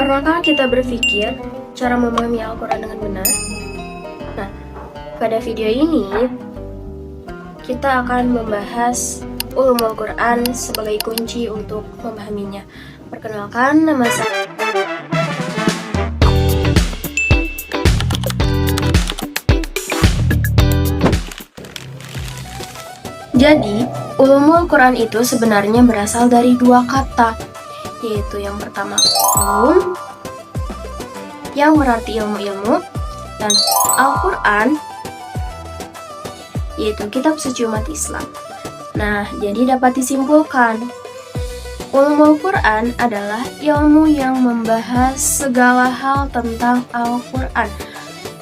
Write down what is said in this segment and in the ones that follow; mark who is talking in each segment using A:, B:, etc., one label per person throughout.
A: Pernahkah kita berpikir cara memahami Al-Quran dengan benar? Nah, pada video ini kita akan membahas ulumul Quran sebagai kunci untuk memahaminya. Perkenalkan, nama saya. Jadi, ulumul Quran itu sebenarnya berasal dari dua kata, yaitu yang pertama ulum, yang berarti ilmu-ilmu, dan Al-Quran, yaitu kitab suci umat Islam. Nah, jadi dapat disimpulkan, ulumul Quran adalah ilmu yang membahas segala hal tentang Al-Quran,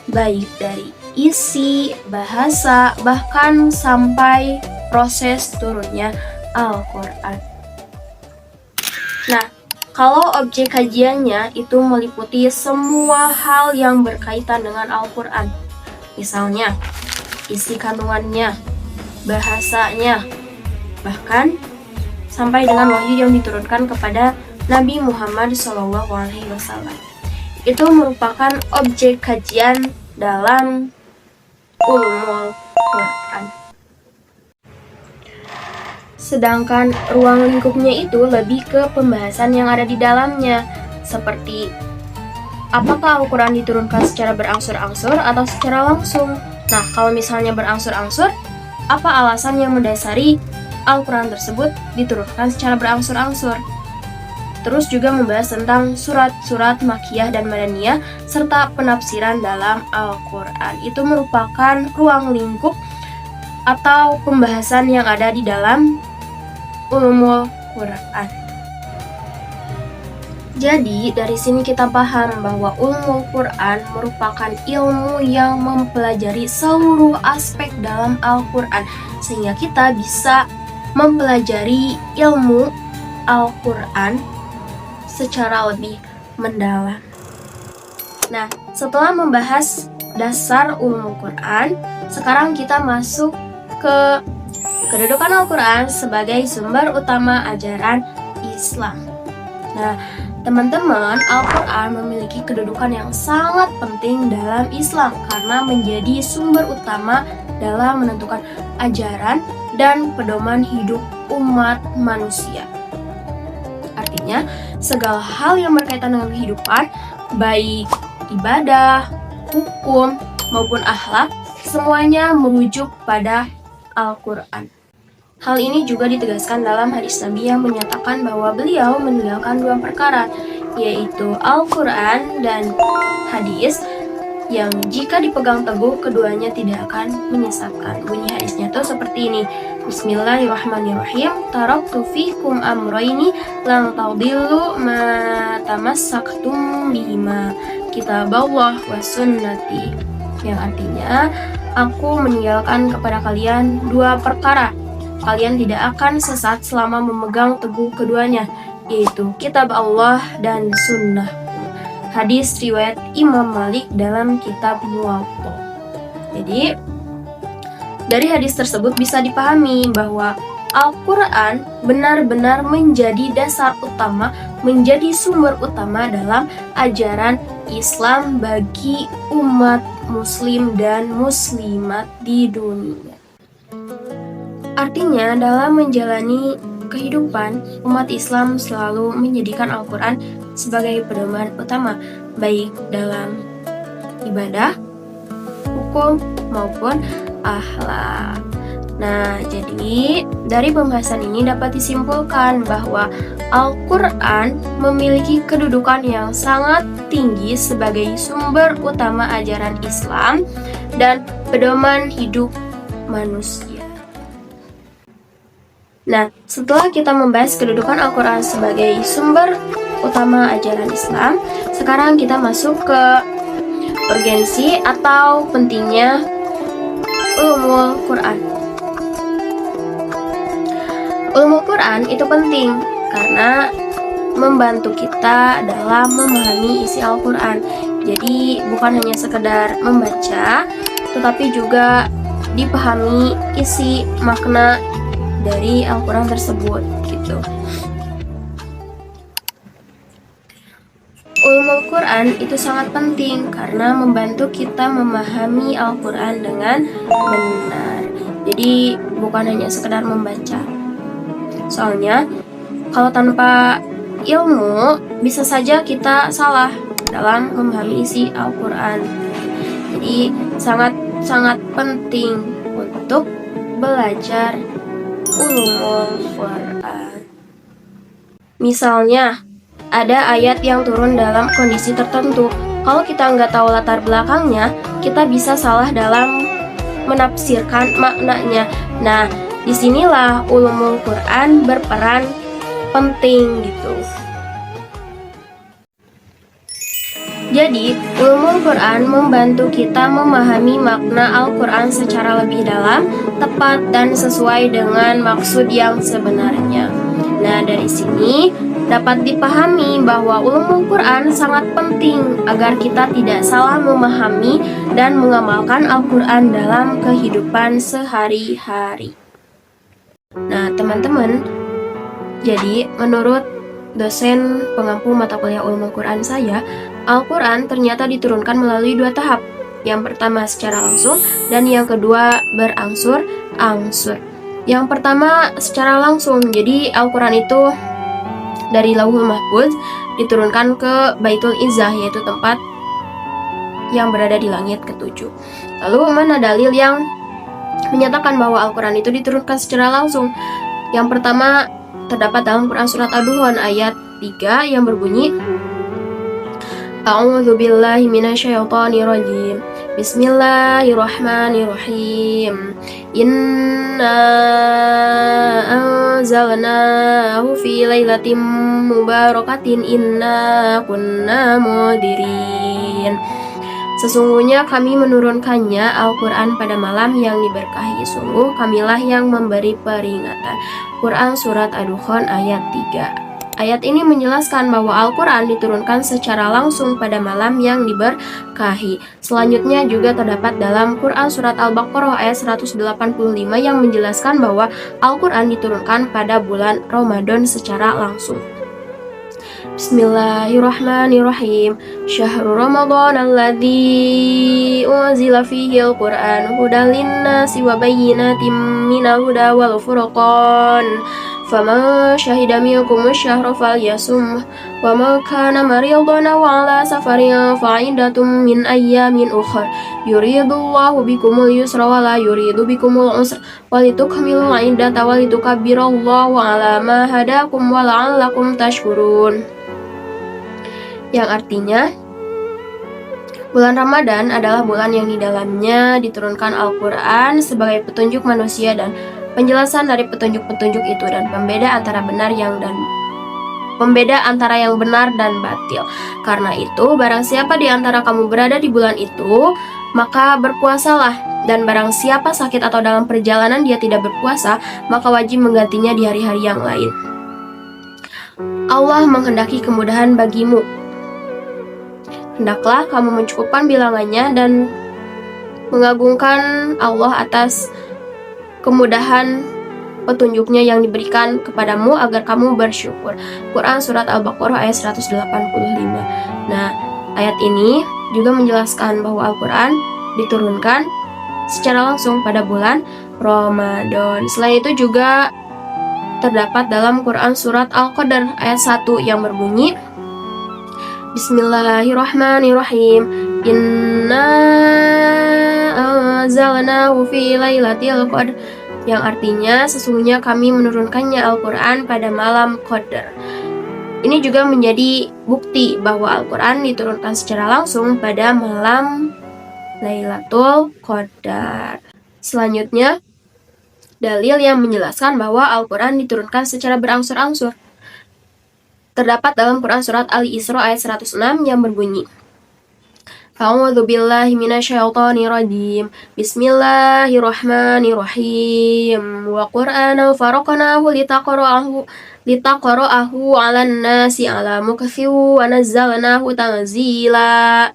A: baik dari isi, bahasa, bahkan sampai proses turunnya Al-Quran. Nah, kalau objek kajiannya itu meliputi semua hal yang berkaitan dengan Al-Quran, misalnya isi kandungannya, bahasanya, bahkan sampai dengan wahyu yang diturunkan kepada Nabi Muhammad SAW. Itu merupakan objek kajian dalam ulumul Quran. Sedangkan ruang lingkupnya itu lebih ke pembahasan yang ada di dalamnya, seperti apakah Al-Quran diturunkan secara berangsur-angsur atau secara langsung. Nah, kalau misalnya berangsur-angsur, apa alasan yang mendasari Al-Quran tersebut diturunkan secara berangsur-angsur? Terus juga membahas tentang surat-surat Makkiyah dan Madaniyah serta penafsiran dalam Al-Quran. Itu merupakan ruang lingkup atau pembahasan yang ada di dalam ulumul Quran. Jadi dari sini kita paham bahwa ulumul Quran merupakan ilmu yang mempelajari seluruh aspek dalam Al-Quran, sehingga kita bisa mempelajari ilmu Al-Quran secara lebih mendalam. Nah, setelah membahas dasar ulumul Quran, sekarang kita masuk ke kedudukan Al-Quran sebagai sumber utama ajaran Islam. Nah, teman-teman, Al-Quran memiliki kedudukan yang sangat penting dalam Islam karena menjadi sumber utama dalam menentukan ajaran dan pedoman hidup umat manusia. Artinya, segala hal yang berkaitan dengan kehidupan, baik ibadah, hukum, maupun akhlak, semuanya merujuk pada Al-Quran. Hal ini juga ditegaskan dalam hadis Nabi yang menyatakan bahwa beliau meninggalkan dua perkara, yaitu Al-Quran dan hadis, yang jika dipegang teguh keduanya tidak akan menyesatkan. Bunyi hadisnya tuh seperti ini. Bismillahirrahmanirrahim. Taraktu fikum amrayni lan tadillu ma tamassaktum bihima, kitaballah wa sunnati. Yang artinya, aku meninggalkan kepada kalian dua perkara, kalian tidak akan sesat selama memegang teguh keduanya, yaitu kitab Allah dan sunnah. Hadis riwayat Imam Malik dalam kitab Muwatta. Jadi, dari hadis tersebut bisa dipahami bahwa Al-Quran benar-benar menjadi dasar utama, menjadi sumber utama dalam ajaran Islam bagi umat muslim dan muslimat di dunia. Artinya, dalam menjalani kehidupan, umat Islam selalu menjadikan Al-Quran sebagai pedoman utama, baik dalam ibadah, hukum, maupun akhlak. Nah, jadi dari pembahasan ini dapat disimpulkan bahwa Al-Quran memiliki kedudukan yang sangat tinggi sebagai sumber utama ajaran Islam dan pedoman hidup manusia. Nah, setelah kita membahas kedudukan Al-Quran sebagai sumber utama ajaran Islam, sekarang kita masuk ke urgensi atau pentingnya ulumul Quran. Ulumul Quran itu penting karena membantu kita dalam memahami isi Al-Quran. Jadi bukan hanya sekedar membaca, tetapi juga dipahami isi makna dari Al-Quran tersebut gitu. ulumul Quran itu sangat penting karena membantu kita memahami Al-Quran dengan benar. Jadi bukan hanya sekedar membaca. Soalnya kalau tanpa ilmu bisa saja kita salah dalam memahami isi Al-Quran. Jadi sangat penting untuk belajar ulumul Quran. Misalnya ada ayat yang turun dalam kondisi tertentu. Kalau kita nggak tahu latar belakangnya, kita bisa salah dalam menafsirkan maknanya. Nah, disinilah ulumul Quran berperan penting gitu. Jadi, ulumul Quran membantu kita memahami makna Al-Quran secara lebih dalam, tepat, dan sesuai dengan maksud yang sebenarnya. Nah, dari sini dapat dipahami bahwa ulumul Quran sangat penting agar kita tidak salah memahami dan mengamalkan Al-Quran dalam kehidupan sehari-hari. Nah, teman-teman, jadi menurut dosen pengampu mata kuliah ulumul Quran saya, Al-Quran ternyata diturunkan melalui 2 tahap. Yang pertama secara langsung dan yang kedua berangsur-angsur. Yang pertama secara langsung, jadi Al-Quran itu dari Lauhul Mahfuz diturunkan ke Baitul Izzah, yaitu tempat yang berada di langit ke-7. Lalu mana dalil yang menyatakan bahwa Al-Quran itu diturunkan secara langsung? Yang pertama terdapat dalam Quran surat Ad-Duhan ayat 3 yang berbunyi, A'udzu billahi minasyaitonir rajim. Bismillahirrahmanirrahim. Inna anzalnahu fi lailatin mubarakatin inna kunna mudirin. Sesungguhnya kami menurunkannya Al-Quran pada malam yang diberkahi. Sungguh kamilah yang memberi peringatan. Quran surat Ad-Dukhan ayat 3. Ayat ini menjelaskan bahwa Al-Quran diturunkan secara langsung pada malam yang diberkahi. Selanjutnya juga terdapat dalam Quran surat Al-Baqarah ayat 185 yang menjelaskan bahwa Al-Quran diturunkan pada bulan Ramadan secara langsung. Bismillahirrahmanirrahim. Syahrul Ramadan alladzi unzila fihi al-Qur'an hudan lin-nasi wa bayyinatin minal huda wal furqan. Faman syahida minkum asy-syahra falyasum wa man kana maridan aw 'ala safarin fa'iddatun min ayyamin ukhra yuridullahu bikumul yusra wa la yuridu bikumul usra walitukmilul 'iddata walitukabbirallaha 'ala ma hadakum wa la'allakum tashkurun. Yang artinya, bulan Ramadan adalah bulan yang di dalamnya diturunkan Al-Quran sebagai petunjuk manusia dan penjelasan dari petunjuk-petunjuk itu dan pembeda antara yang benar dan batil. Karena itu, barang siapa di antara kamu berada di bulan itu, maka berpuasalah. Dan barang siapa sakit atau dalam perjalanan dia tidak berpuasa, maka wajib menggantinya di hari-hari yang lain. Allah menghendaki kemudahan bagimu. Hendaklah kamu mencukupkan bilangannya dan mengagungkan Allah atas kemudahan petunjuknya yang diberikan kepadamu agar kamu bersyukur. Quran surat Al-Baqarah ayat 185. Nah, ayat ini juga menjelaskan bahwa Al-Quran diturunkan secara langsung pada bulan Ramadan. Selain itu juga terdapat dalam Quran surat Al-Qadr ayat 1 yang berbunyi, Bismillahirrahmanirrahim. Inna anzalnahu fi lailatul qadr, yang artinya sesungguhnya kami menurunkannya Al-Quran pada malam Qadar. Ini juga menjadi bukti bahwa Al-Quran diturunkan secara langsung pada malam Lailatul Qadar. Selanjutnya, dalil yang menjelaskan bahwa Al-Quran diturunkan secara berangsur-angsur terdapat dalam Quran surat Al-Isra ayat 106 yang berbunyi, A'udzu billahi minasyaitonir rajim. Bismillahirrahmanirrahim. Wa Qur'anan faraqnahu litaqra'ahu 'alan nasi 'ala mukfin wa nazzalnahu tanzila.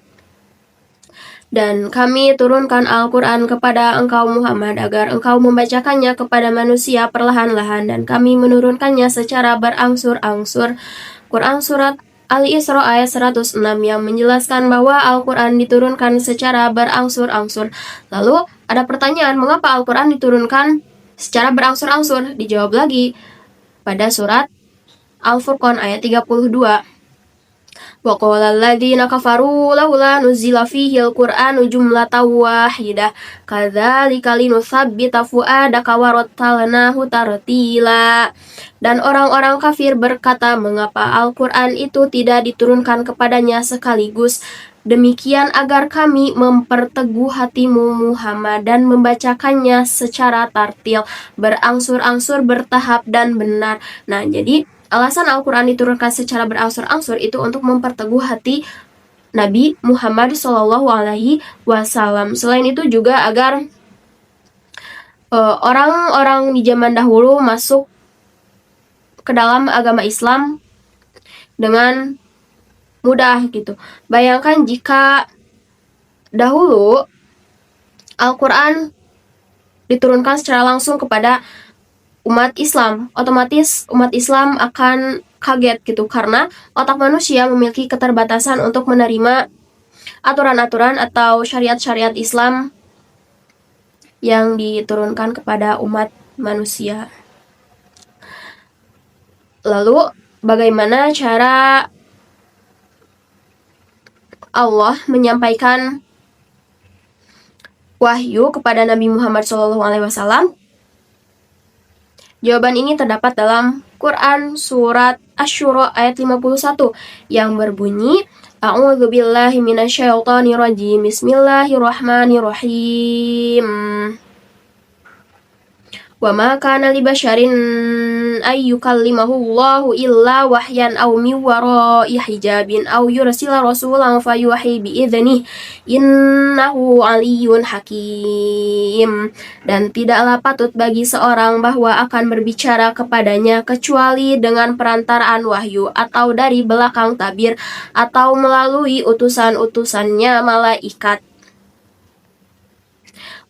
A: Dan kami turunkan Al-Quran kepada engkau Muhammad agar engkau membacakannya kepada manusia perlahan-lahan, dan kami menurunkannya secara berangsur-angsur. Quran surat Al-Isra ayat 106 yang menjelaskan bahwa Al-Quran diturunkan secara berangsur-angsur. Lalu ada pertanyaan, mengapa Al-Quran diturunkan secara berangsur-angsur? Dijawab lagi pada surat Al-Furqan ayat 32. Wa qala alladziina kafaru laula nuzila fihi al-Qur'anu jumlatan wahidah kadzalika linutsabbita fu'adaka wa rattalnahu tartila. Dan orang-orang kafir berkata, mengapa Al-Quran itu tidak diturunkan kepadanya sekaligus? Demikian agar kami memperteguh hatimu Muhammad dan membacakannya secara tartil, berangsur-angsur, bertahap dan benar. Nah, jadi alasan Al-Quran diturunkan secara berangsur-angsur itu untuk memperteguh hati Nabi Muhammad SAW. Selain itu juga agar orang-orang di zaman dahulu masuk ke dalam agama Islam dengan mudah gitu. Bayangkan jika dahulu Al-Quran diturunkan secara langsung kepada umat Islam, otomatis umat Islam akan kaget gitu, karena otak manusia memiliki keterbatasan untuk menerima aturan-aturan atau syariat-syariat Islam yang diturunkan kepada umat manusia. Lalu bagaimana cara Allah menyampaikan wahyu kepada Nabi Muhammad SAW? Jawaban ini terdapat dalam Quran surat Asy-Syura ayat 51 yang berbunyi, A'udzu billahi minasyaitonir rajim. Bismillahirrahmanirrahim. Wa ma kana li basyarin ay yukallimahu Allahu illa wahyan aw min wara'i hijabin aw yursila rasulan fayuhi bi idznih innahu aliyyun hakim. Dan tidaklah patut bagi seorang bahwa akan berbicara kepadanya kecuali dengan perantaraan wahyu atau dari belakang tabir atau melalui utusan-utusannya malaikat.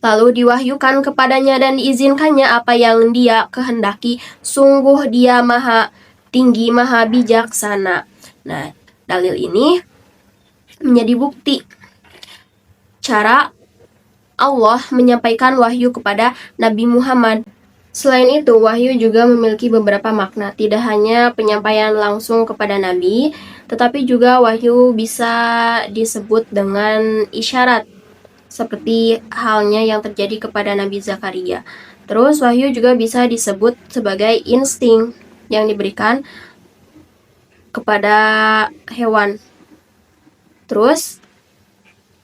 A: Lalu diwahyukan kepadanya dan diizinkannya apa yang dia kehendaki. Sungguh dia maha tinggi, maha bijaksana. Nah, dalil ini menjadi bukti cara Allah menyampaikan wahyu kepada Nabi Muhammad. Selain itu, wahyu juga memiliki beberapa makna. Tidak hanya penyampaian langsung kepada Nabi, tetapi juga wahyu bisa disebut dengan isyarat, seperti halnya yang terjadi kepada Nabi Zakaria. Terus wahyu juga bisa disebut sebagai insting yang diberikan kepada hewan. Terus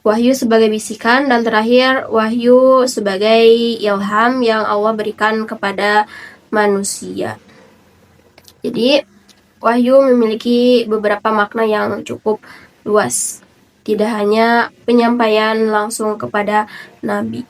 A: wahyu sebagai bisikan, dan terakhir wahyu sebagai ilham yang Allah berikan kepada manusia. Jadi wahyu memiliki beberapa makna yang cukup luas. Tidak hanya penyampaian langsung kepada Nabi.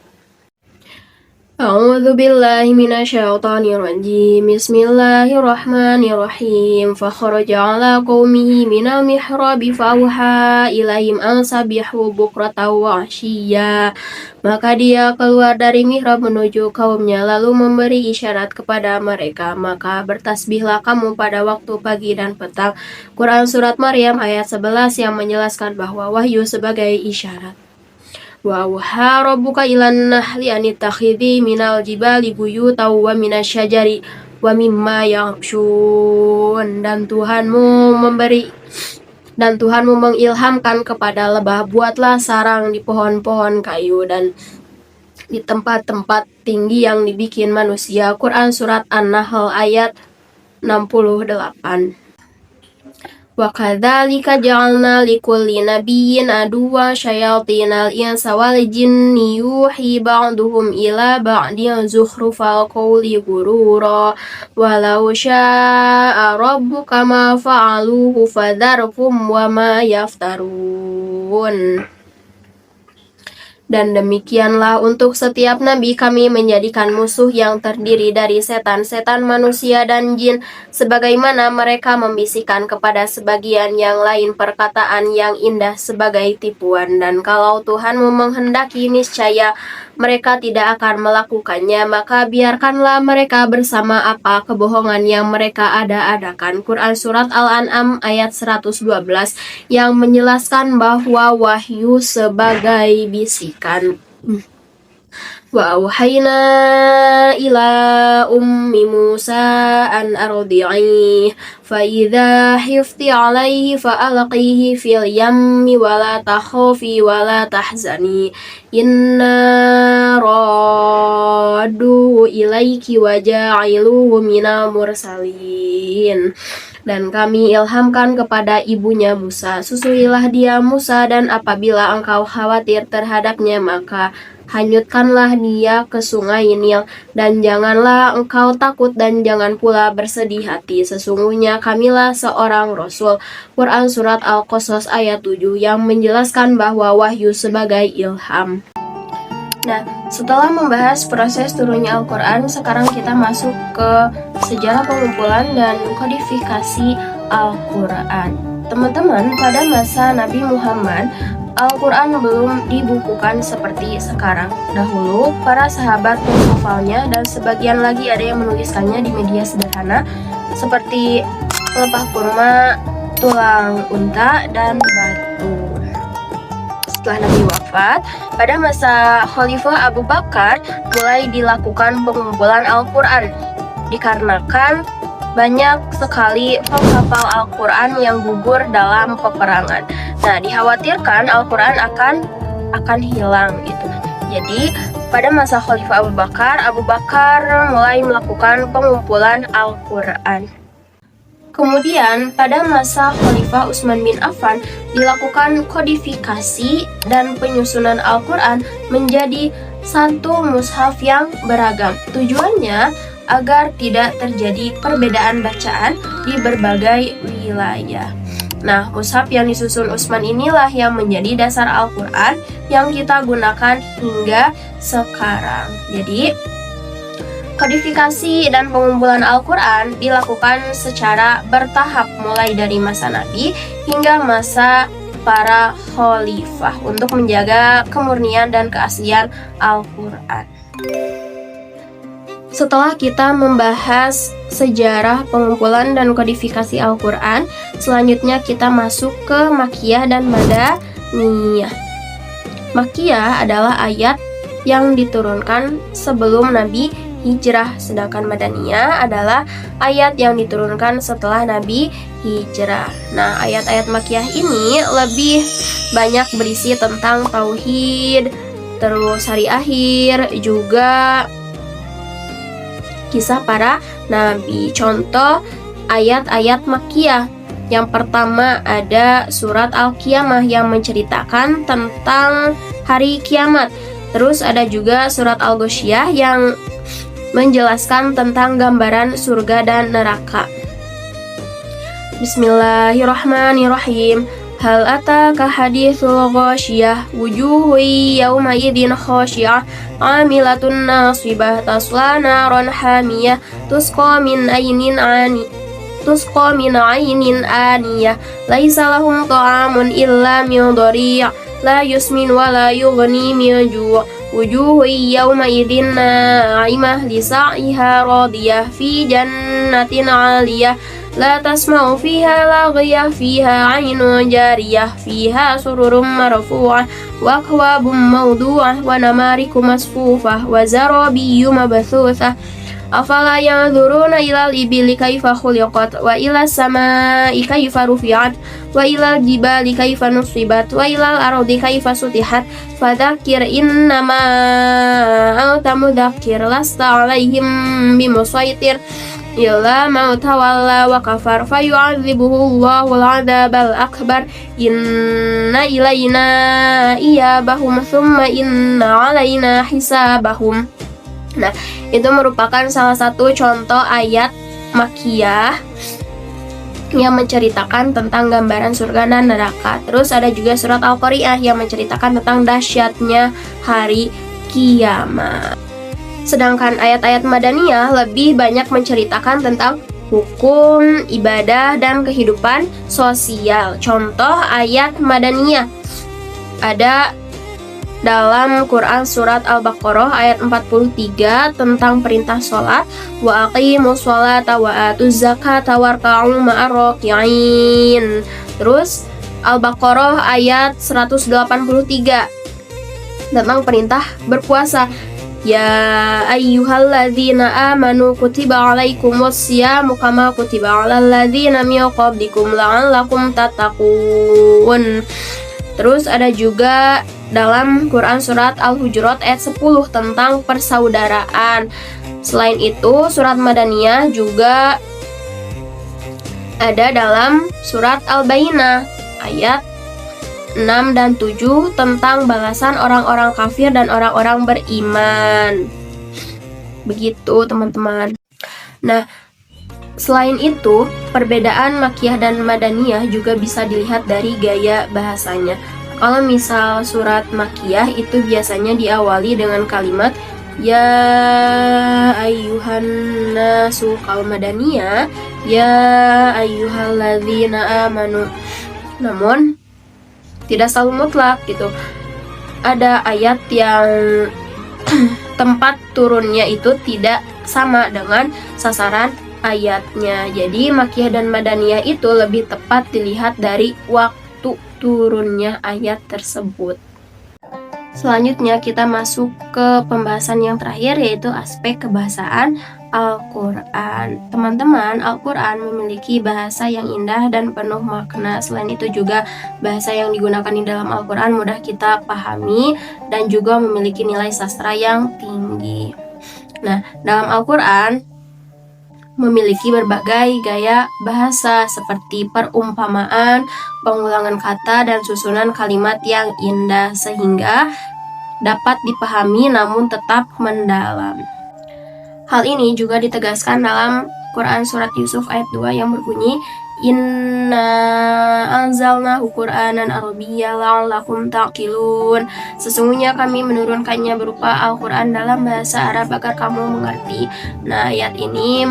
A: A'udzu billahi minasyaitonir rajim. Bismillahirrahmanirrahim. Fa kharaja 'ala qaumihi minal mihrabi fa auha ilaihim an sabihu bukratan wa 'ashiyya. Maka dia keluar dari mihrab menuju kaumnya lalu memberi isyarat kepada mereka. Maka bertasbihlah kamu pada waktu pagi dan petang. Quran surat Maryam ayat 11 yang menjelaskan bahwa wahyu sebagai isyarat. Wa auha rabbuka ilan nahli an ittakhidhi minal jibali buyutan wa minasyajari wa mimma ya'rshun. Dan Tuhanmu mengilhamkan kepada lebah, buatlah sarang di pohon-pohon kayu dan di tempat-tempat tinggi yang dibikin manusia. Quran surat An-Nahl ayat 68. Wa kadzalika ja'alna likulli nabiyyin aduwwan syayatinal insa wal jinni yuhi ba'duhum ila ba'din zukhrufal qawli ghurura walau syaa rabbuka ma fa'aluhu fadharhum wa ma yaftarun. Dan demikianlah untuk setiap nabi kami menjadikan musuh yang terdiri dari setan-setan manusia dan jin, sebagaimana mereka membisikkan kepada sebagian yang lain perkataan yang indah sebagai tipuan. Dan kalau Tuhanmu menghendaki, niscaya mereka tidak akan melakukannya, maka biarkanlah mereka bersama apa kebohongan yang mereka ada-adakan. Quran Surat Al-An'am ayat 112 yang menjelaskan bahwa wahyu sebagai bisikan. Wa auhayna ila ummi Musa an ardi'i fa idza khifti 'alaihi fa alqihi fil yammi wa la takhafi wa la tahzani inna raddu ilaiki wa ja'iluhu minal mursalin. Dan kami ilhamkan kepada ibunya Musa, susuilah dia Musa, dan apabila engkau khawatir terhadapnya maka hanyutkanlah dia ke sungai Nil, dan janganlah engkau takut dan jangan pula bersedih hati. Sesungguhnya kamilah seorang Rasul. Quran Surat Al-Qasas ayat 7 yang menjelaskan bahwa wahyu sebagai ilham. Nah, setelah membahas proses turunnya Al-Quran, sekarang kita masuk ke sejarah pengumpulan dan kodifikasi Al-Quran. Teman-teman, pada masa Nabi Muhammad, Al-Quran belum dibukukan seperti sekarang. Dahulu, para sahabat menghafalnya dan sebagian lagi ada yang menuliskannya di media sederhana seperti pelepah kurma, tulang unta, dan batu. Setelah Nabi wafat, pada masa Khalifah Abu Bakar mulai dilakukan pengumpulan Al-Quran dikarenakan banyak sekali penghafal Al-Quran yang gugur dalam peperangan. Nah, dikhawatirkan Al-Quran akan hilang gitu. Jadi, pada masa Khalifah Abu Bakar mulai melakukan pengumpulan Al-Quran. Kemudian, pada masa Khalifah Utsman bin Affan dilakukan kodifikasi dan penyusunan Al-Quran menjadi satu mushaf yang beragam. Tujuannya agar tidak terjadi perbedaan bacaan di berbagai wilayah. Nah, mushaf yang disusun Utsman inilah yang menjadi dasar Al-Quran yang kita gunakan hingga sekarang. Jadi, kodifikasi dan pengumpulan Al-Quran dilakukan secara bertahap mulai dari masa Nabi hingga masa para khalifah untuk menjaga kemurnian dan keaslian Al-Quran. Setelah kita membahas sejarah pengumpulan dan kodifikasi Al-Quran, selanjutnya kita masuk ke Makkiyah dan Madaniyah. Makkiyah adalah ayat yang diturunkan sebelum Nabi hijrah, sedangkan Madaniyah adalah ayat yang diturunkan setelah Nabi hijrah. Nah, ayat-ayat Makkiyah ini lebih banyak berisi tentang tauhid, terus hari akhir, juga kisah para nabi. Contoh ayat-ayat Makkiyah. Yang pertama ada surat Al-Qiyamah yang menceritakan tentang hari kiamat. Terus ada juga surat Al-Ghasyiyah yang menjelaskan tentang gambaran surga dan neraka. Bismillahirrahmanirrahim. Hal ataka hadithul ghasyiyah wujuhu yawma idzin khashi'ah 'amilatun nasibah tasla naran hamiyah tusqa min aynin aniyah laisa lahum ta'amun illa min dhari' la yusmin wa la yughni min ju' wujuhu yawma idzin na'imah li sa'iha radiyah fi jannatin 'aliyah la tasma'u fiha laghiyah fiha 'ainun jariyah fiha sururum marfu'ah wa akwabum mawdu'ah wa namariku masfufah wa zarabiyyum mabthuthah afala yanzuruna ilal ibili kaifa khuliqat wa ilas samai kaifa rufi'at wa ilal jibali kaifa nusibat wa ilal ardi kaifa sutihat fadzakir innama anta mudzakir lasta 'alaihim bimusaitir illa man tawalla wa kafar fayu'adzibuhu Allahu al-'adzabal akbar inna ilaina iyabahum thumma inna 'alaina hisabahum. Nah, itu merupakan salah satu contoh ayat Makkiyah yang menceritakan tentang gambaran surga dan neraka. Terus ada juga surat Al-Qari'ah yang menceritakan tentang dahsyatnya hari kiamat. Sedangkan ayat-ayat Madaniyah lebih banyak menceritakan tentang hukum, ibadah, dan kehidupan sosial. Contoh ayat Madaniyah ada dalam Quran surat Al-Baqarah ayat 43 tentang perintah sholat, wa aqimus sholata wa atuz zakata warka'u ma'ar raki'in. Terus Al-Baqarah ayat 183 tentang perintah berpuasa, ya ayyuhalladzina amanu kutiba alaikumus syamu kama kutiba alal ladzina min qablikum la'allakum tattaqun. Terus ada juga dalam Quran surat Al-Hujurat ayat 10 tentang persaudaraan. Selain itu, surat Madaniyah juga ada dalam surat Al-Bayyinah ayat 6 dan 7 tentang balasan orang-orang kafir dan orang-orang beriman. Begitu, teman-teman. Nah, selain itu, perbedaan Makkiyah dan Madaniyah juga bisa dilihat dari gaya bahasanya. Kalau misal surat Makkiyah itu biasanya diawali dengan kalimat ya ayyuhan nasu. Kalau Madaniyah ya ayyuhalladzina amanu. Namun tidak selalu mutlak gitu. Ada ayat yang tempat turunnya itu tidak sama dengan sasaran ayatnya. Jadi Makkiyah dan Madaniyah itu lebih tepat dilihat dari waktu turunnya ayat tersebut. Selanjutnya kita masuk ke pembahasan yang terakhir, yaitu aspek kebahasaan Al-Quran. Teman-teman, Al-Quran memiliki bahasa yang indah dan penuh makna. Selain itu juga bahasa yang digunakan di dalam Al-Quran mudah kita pahami dan juga memiliki nilai sastra yang tinggi. Nah, dalam Al-Quran memiliki berbagai gaya bahasa seperti perumpamaan, pengulangan kata, dan susunan kalimat yang indah sehingga dapat dipahami namun tetap mendalam. Hal ini juga ditegaskan dalam Quran surat Yusuf ayat 2 yang berbunyi Inna anzalnahu Qur'anan Arabiyyan la'allakum taqilun. Sesungguhnya kami menurunkannya berupa Al-Quran dalam bahasa Arab agar kamu mengerti. Nah, ayat ini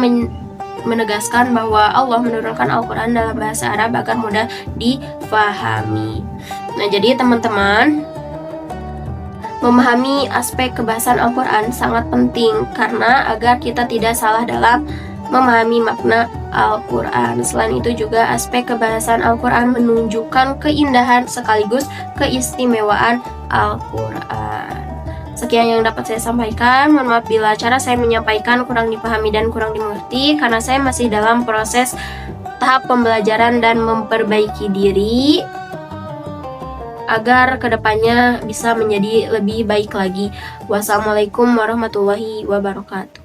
A: menegaskan bahwa Allah menurunkan Al-Quran dalam bahasa Arab agar mudah difahami. Nah, jadi teman-teman, memahami aspek kebahasaan Al-Quran sangat penting karena agar kita tidak salah dalam memahami makna Al-Quran. Selain itu juga aspek kebahasaan Al-Quran menunjukkan keindahan sekaligus keistimewaan Al-Quran. Sekian yang dapat saya sampaikan. Mohon maaf bila cara saya menyampaikan kurang dipahami dan kurang dimengerti karena saya masih dalam proses tahap pembelajaran dan memperbaiki diri agar kedepannya bisa menjadi lebih baik lagi. Wassalamualaikum warahmatullahi wabarakatuh.